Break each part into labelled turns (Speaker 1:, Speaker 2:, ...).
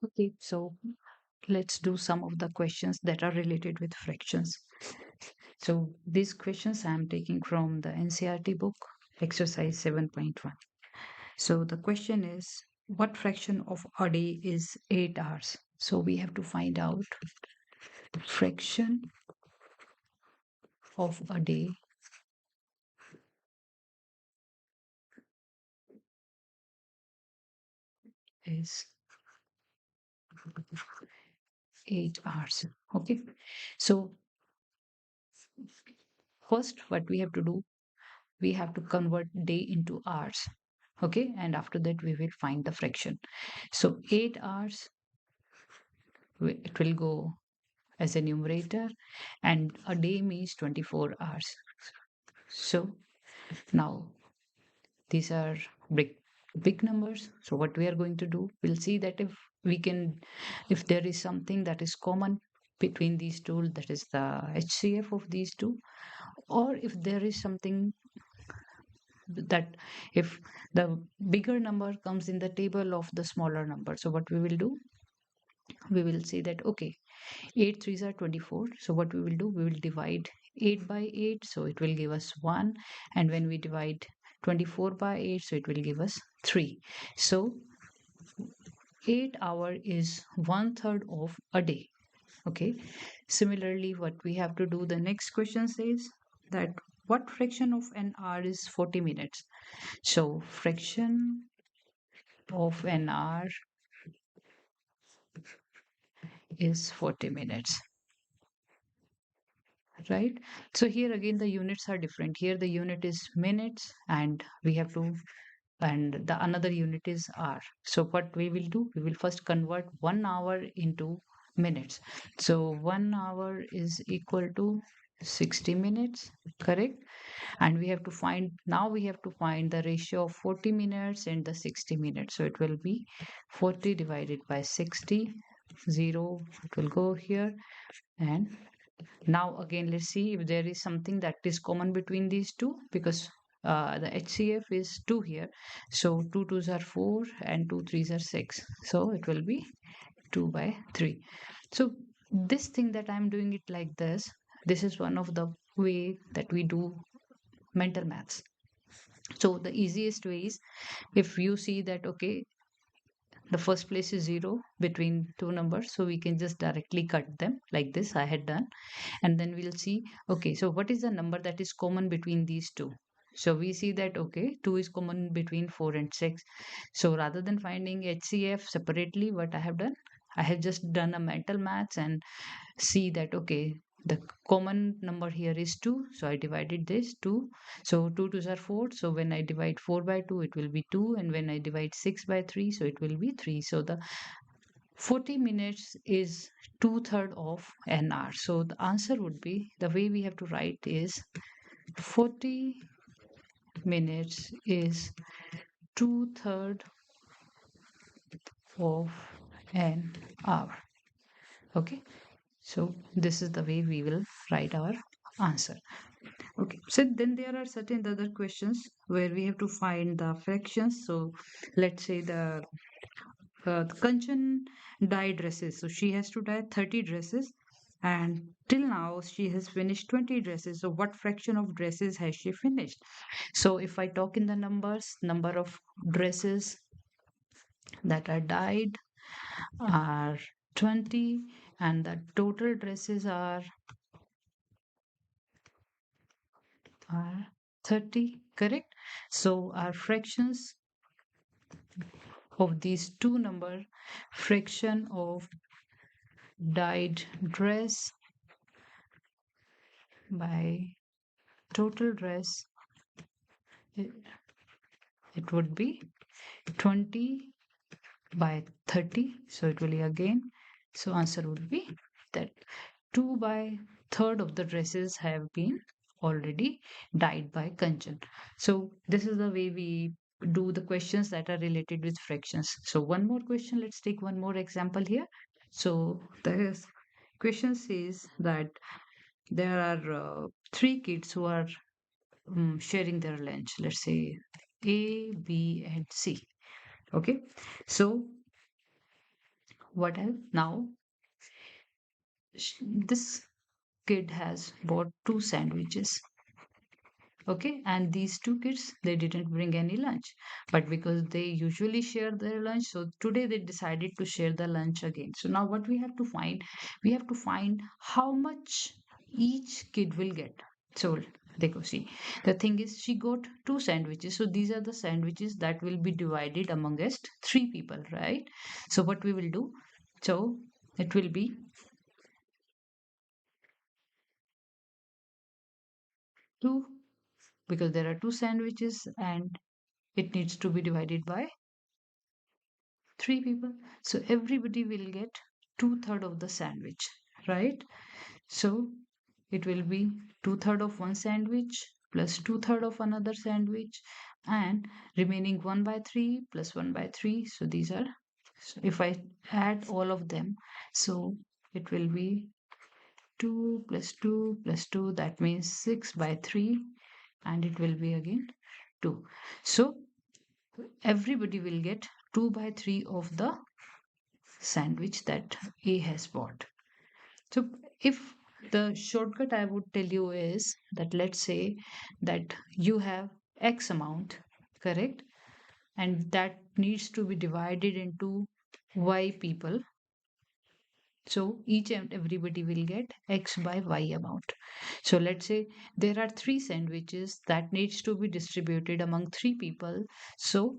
Speaker 1: Okay, so let's do some of the questions that are related with fractions. So these questions I'm taking from the NCERT book, exercise 7.1. So the question is, what fraction of a day is 8 hours? So we have to find out the fraction of a day is 8 hours. Okay. So first, what we have to do, we have to convert day into hours. Okay. And after that, we will find the fraction. So 8 hours, it will go as a numerator, and a day means 24 hours. So now these are big numbers. So what we are going to do, we'll see that we can if there is something that is common between these two, that is the HCF of these two, or if there is something that if the bigger number comes in the table of the smaller number. So what we will do, we will say that okay, 8 threes are 24. So what we will do, we will divide 8 by 8, so it will give us 1. And when we divide 24 by 8, so it will give us 3. So 8 hour is 1/3 of a day. Okay. Similarly, what we have to do, the next question says that what fraction of an hour is 40 minutes? So fraction of an hour is 40 minutes, right? So here again the units are different. Here the unit is minutes, and we have to, and the another unit is hour. So what we will do, we will first convert 1 hour into minutes. So 1 hour is equal to 60 minutes, correct? And we have to find, now we have to find the ratio of 40 minutes and the 60 minutes. So it will be 40 divided by 60, 0, it will go here. And now again, let's see if there is something that is common between these two, because the HCF is 2 here. So 2 twos are 4 and 2 threes are 6. So it will be 2 by 3. So this thing that I'm doing it like this is one of the way that we do mental maths. So the easiest way is, if you see that okay, the first place is 0 between two numbers, so we can just directly cut them like this I had done. And then we'll see, okay, so what is the number that is common between these two? So we see that okay, 2 is common between 4 and 6. So rather than finding HCF separately, what I have done, I have just done a mental maths and see that okay, the common number here is 2, so I divided this 2. So 2 twos are 4, so when I divide 4 by 2 it will be 2, and when I divide 6 by 3, so it will be 3. So the 40 minutes is 2/3 of an hour. So the answer would be, the way we have to write is 40 minutes is 2/3 of an hour. Okay, so this is the way we will write our answer. Okay, so then there are certain other questions where we have to find the fractions. So let's say the Kanchan dye dresses. So she has to dye 30 dresses, and till now she has finished 20 dresses. So what fraction of dresses has she finished? So if I talk in the numbers, number of dresses that are dyed are 20, and the total dresses are 30, correct? So our fractions of these two number, fraction of dyed dress by total dress, it, it would be 20 by 30. So it will be again, so answer would be that 2 by third of the dresses have been already dyed by Kanchan. So this is the way we do the questions that are related with fractions. So one more question, let's take one more example here. So the question says that there are three kids who are sharing their lunch, let's say A, B, and C. Okay, so what else? Now, this kid has bought two sandwiches. Okay, and these two kids, they didn't bring any lunch, but because they usually share their lunch, so today they decided to share the lunch again. So now what we have to find, we have to find how much each kid will get. So देखो, see, the thing is she got two sandwiches, so these are the sandwiches that will be divided amongst three people, right? So what we will do, so it will be two, because there are two sandwiches and it needs to be divided by three people. So everybody will get two-third of the sandwich, right? So it will be two-third of one sandwich plus two-third of another sandwich, and remaining 1 by 3 plus 1 by 3. So these are, so if I add all of them, so it will be 2 plus 2 plus 2, that means 6 by 3, and it will be again 2. So everybody will get 2 by 3 of the sandwich that A has bought. So if the shortcut I would tell you is that, let's say that you have X amount, correct? And that needs to be divided into Y people. So each and everybody will get X by Y amount. So let's say there are three sandwiches that needs to be distributed among three people. So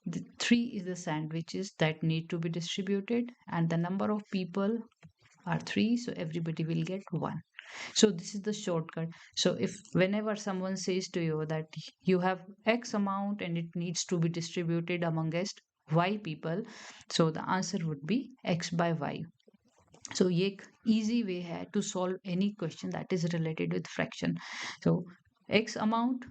Speaker 1: the three is the sandwiches that need to be distributed, and the number of people are 3, so everybody will get 1. So this is the shortcut. So if whenever someone says to you that you have X amount and it needs to be distributed amongst Y people, so the answer would be X by Y. So ये एक easy way है to solve any question that is related with fraction. So X amount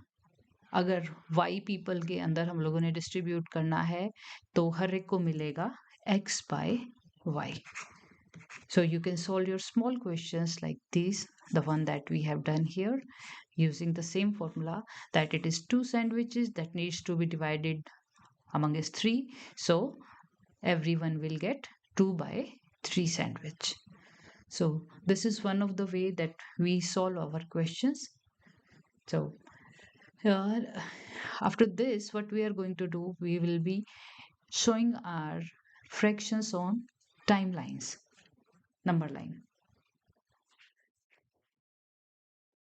Speaker 1: अगर Y people के अंदर हम लोगों ने distribute करना है तो हर एक को मिलेगा X by Y. So you can solve your small questions like this, the one that we have done here, using the same formula, that it is two sandwiches that needs to be divided among us three. So everyone will get 2 by 3 sandwich. So this is one of the way that we solve our questions. So uh, after this, what we are going to do, we will be showing our fractions on timelines, number line.